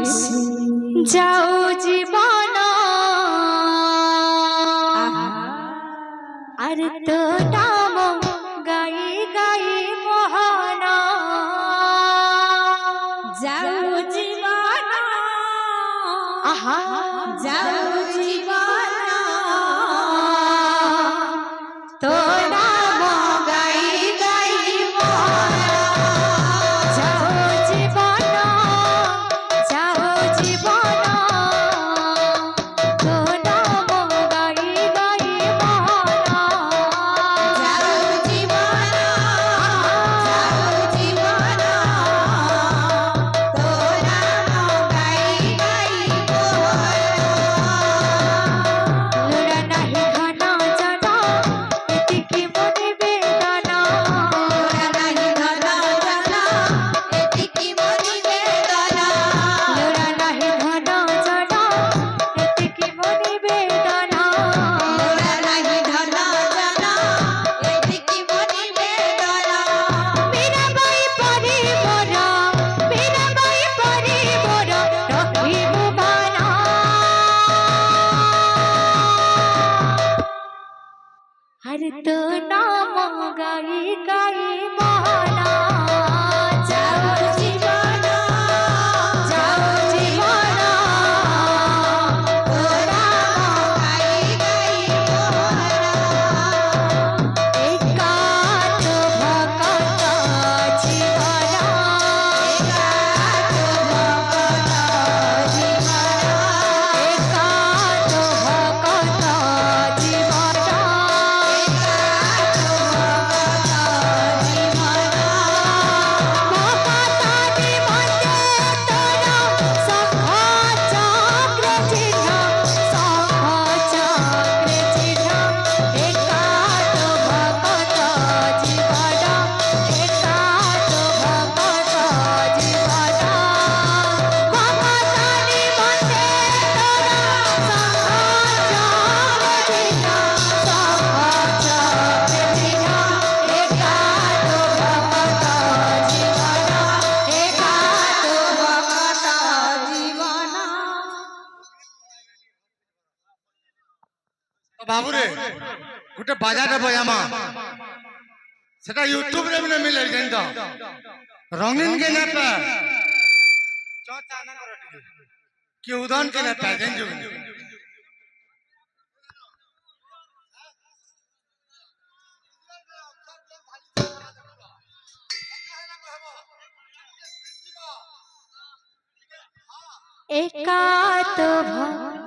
ভেসে যাও জীবন আর তো নাম গাই গাই মহানা যাও জীবন আহা যাও জীবন তো নাম গাই গাই মহানা যাও জীবন যাও জীবন তো নাম গাই গাই মহানা যাও জীবন যাও জীবন তো নাম গাই গাই লোরা নাহি ঘন জানা এটি কি মনে বেদনা লোরা নাহি ঘন জানা এটি কি মনে বেদনা লোরা নাহি ঘন জানা এটি কি মনে বেদনা লোরা নাহি ঘন জানা এটি কি মনে বেদনা মীরাবাই পরি মোরা মীরাবাই পরি মোরা রহিব বানা हर तो नाम गाई गाई महाना जाओ जीवाना जाओ जीवाना तो नाम गाई गाई महाना एकात भक्त जीवाना एकात भक्त जीवाना एकात भक्त जीवाना बाबूरे गोटे बाजारे बजामा सेटा यूट्यूब रे मने मिले जेंदा रंगीन के ना पे चो चाना कर टिके कि उदान के ना पे जेंजो एकात भक्त